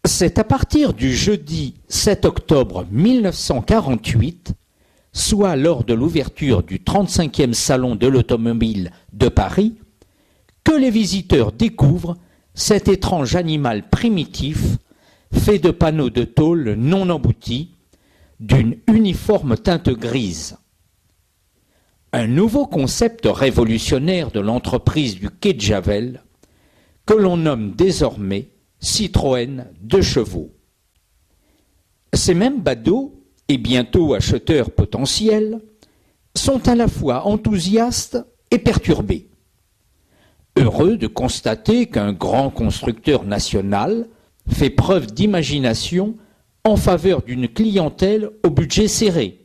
C'est à partir du jeudi 7 octobre 1948, soit lors de l'ouverture du 35e Salon de l'Automobile de Paris, que les visiteurs découvrent cet étrange animal primitif fait de panneaux de tôle non emboutis, d'une uniforme teinte grise. Un nouveau concept révolutionnaire de l'entreprise du quai de Javel, que l'on nomme désormais Citroën 2 chevaux. Ces mêmes badauds, et bientôt acheteurs potentiels, sont à la fois enthousiastes et perturbés. Heureux de constater qu'un grand constructeur national fait preuve d'imagination en faveur d'une clientèle au budget serré,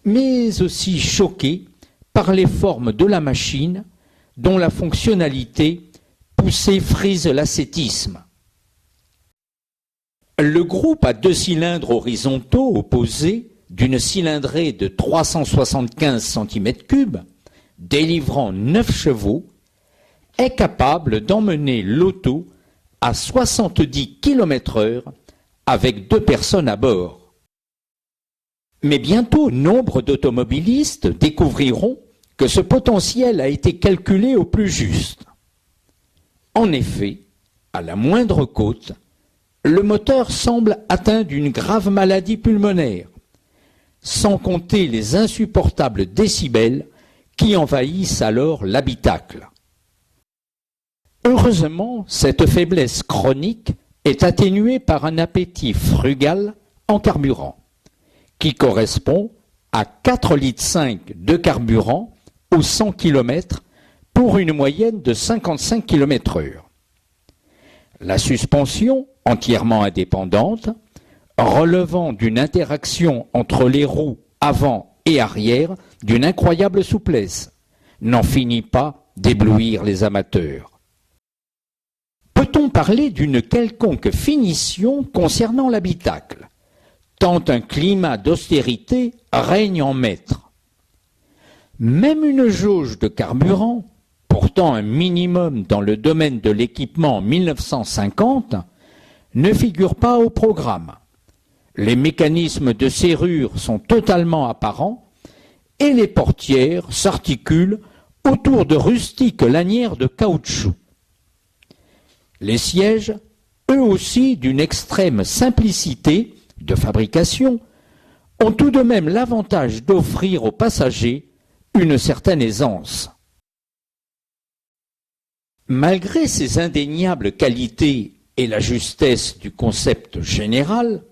mais aussi choqués par les formes de la machine dont la fonctionnalité poussée frise l'ascétisme. Le groupe à 2 cylindres horizontaux opposés d'une cylindrée de 375 cm3, délivrant 9 chevaux, est capable d'emmener l'auto à 70 km/h avec 2 personnes à bord. Mais bientôt, nombre d'automobilistes découvriront que ce potentiel a été calculé au plus juste. En effet, à la moindre côte, le moteur semble atteint d'une grave maladie pulmonaire, sans compter les insupportables décibels qui envahissent alors l'habitacle. Heureusement, cette faiblesse chronique est atténuée par un appétit frugal en carburant, qui correspond à 4,5 litres de carburant aux 100 km pour une moyenne de 55 km/h. La suspension, entièrement indépendante, relevant d'une interaction entre les roues avant et arrière d'une incroyable souplesse, n'en finit pas d'éblouir les amateurs. Peut-on parler d'une quelconque finition concernant l'habitacle, tant un climat d'austérité règne en maître? Même une jauge de carburant, pourtant un minimum dans le domaine de l'équipement en 1950, ne figure pas au programme. Les mécanismes de serrure sont totalement apparents et les portières s'articulent autour de rustiques lanières de caoutchouc. Les sièges, eux aussi d'une extrême simplicité de fabrication, ont tout de même l'avantage d'offrir aux passagers une certaine aisance. Malgré ces indéniables qualités et la justesse du concept général,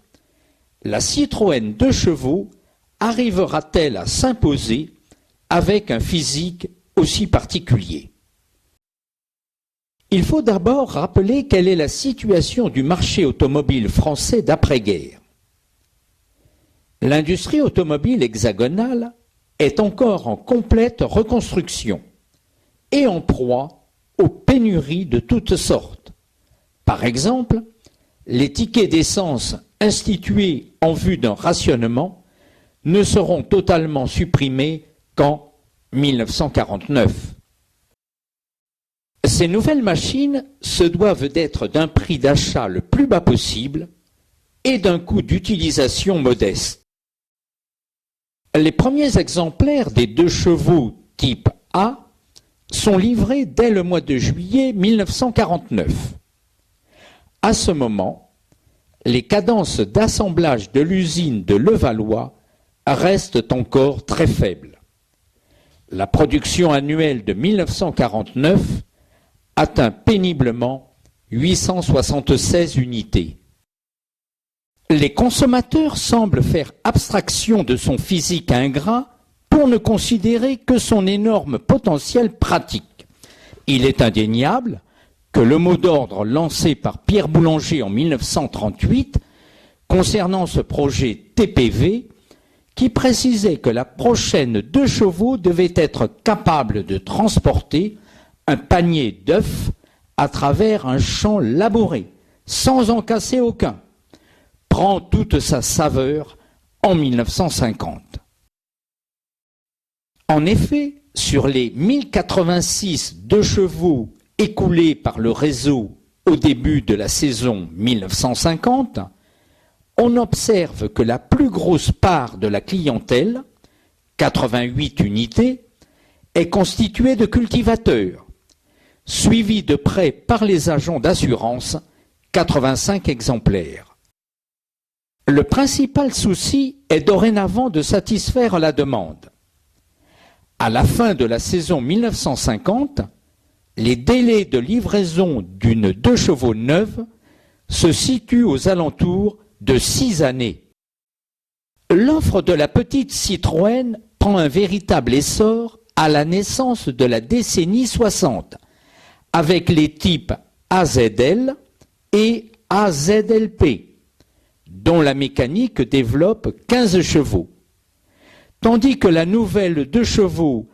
la Citroën 2 chevaux arrivera-t-elle à s'imposer avec un physique aussi particulier? Il faut d'abord rappeler quelle est la situation du marché automobile français d'après-guerre. L'industrie automobile hexagonale est encore en complète reconstruction et en proie aux pénuries de toutes sortes. Par exemple, les tickets d'essence institués en vue d'un rationnement ne seront totalement supprimés qu'en 1949. Ces nouvelles machines se doivent d'être d'un prix d'achat le plus bas possible et d'un coût d'utilisation modeste. Les premiers exemplaires des 2 chevaux type A sont livrés dès le mois de juillet 1949. À ce moment, les cadences d'assemblage de l'usine de Levallois restent encore très faibles. La production annuelle de 1949 atteint péniblement 876 unités. Les consommateurs semblent faire abstraction de son physique ingrat pour ne considérer que son énorme potentiel pratique. Il est indéniable que le mot d'ordre lancé par Pierre Boulanger en 1938 concernant ce projet TPV, qui précisait que la prochaine 2 chevaux devait être capable de transporter un panier d'œufs à travers un champ labouré, sans en casser aucun, prend toute sa saveur en 1950. En effet, sur les 1086 2 chevaux écoulés par le réseau au début de la saison 1950, on observe que la plus grosse part de la clientèle, 88 unités, est constituée de cultivateurs, suivis de près par les agents d'assurance, 85 exemplaires. Le principal souci est dorénavant de satisfaire la demande. À la fin de la saison 1950, les délais de livraison d'une 2 chevaux neuve se situent aux alentours de 6 années. L'offre de la petite Citroën prend un véritable essor à la naissance de la décennie 60, avec les types AZL et AZLP, dont la mécanique développe 15 chevaux, tandis que la nouvelle 2 chevaux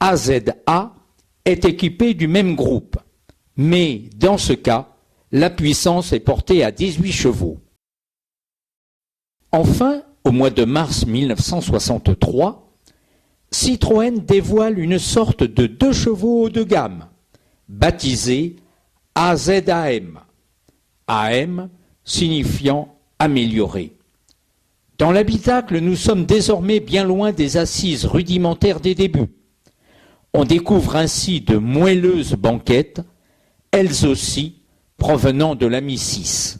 AZA est équipée du même groupe, mais dans ce cas, la puissance est portée à 18 chevaux. Enfin, au mois de mars 1963, Citroën dévoile une sorte de 2 chevaux haut de gamme, baptisé AZAM, AM signifiant amélioré. Dans l'habitacle, nous sommes désormais bien loin des assises rudimentaires des débuts. On découvre ainsi de moelleuses banquettes, elles aussi provenant de la Mi-6.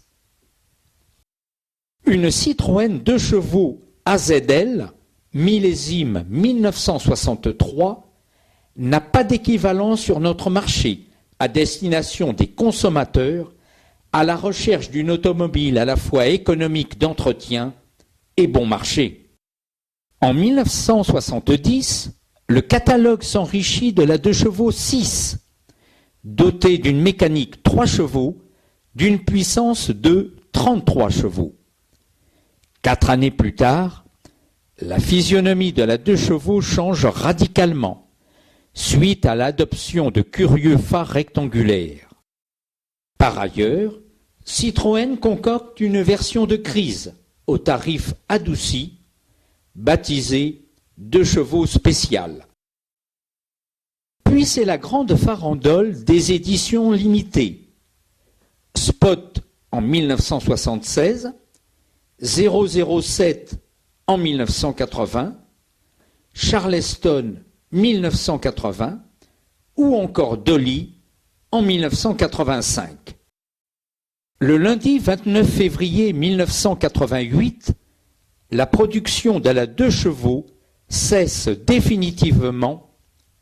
Une Citroën 2 chevaux AZL, millésime 1963, n'a pas d'équivalent sur notre marché à destination des consommateurs à la recherche d'une automobile à la fois économique d'entretien et bon marché. En 1970, le catalogue s'enrichit de la 2 chevaux 6, dotée d'une mécanique 3 chevaux, d'une puissance de 33 chevaux. 4 années plus tard, la physionomie de la 2 chevaux change radicalement, suite à l'adoption de curieux phares rectangulaires. Par ailleurs, Citroën concocte une version de crise au tarif adouci, baptisée 2 chevaux spécial. Puis c'est la grande farandole des éditions limitées. Spot en 1976, 007 en 1980, Charleston 1980 ou encore Dolly en 1985. Le lundi 29 février 1988, la production de la 2 chevaux cesse définitivement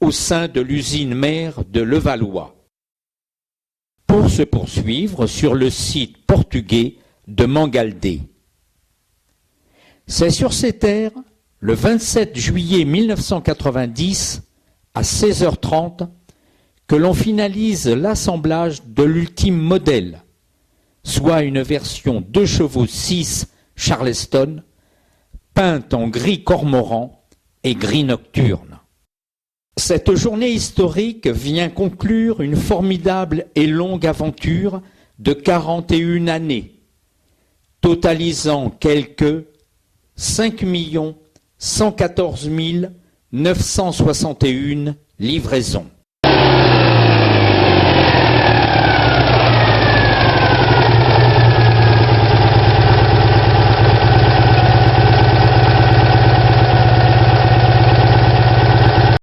au sein de l'usine mère de Levallois, pour se poursuivre sur le site portugais de Mangalde. C'est sur ces terres, le 27 juillet 1990, à 16h30, que l'on finalise l'assemblage de l'ultime modèle, soit une version 2 chevaux 6 Charleston, peinte en gris cormoran et gris nocturne. Cette journée historique vient conclure une formidable et longue aventure de 41 années, totalisant quelque 5 114 961 livraisons.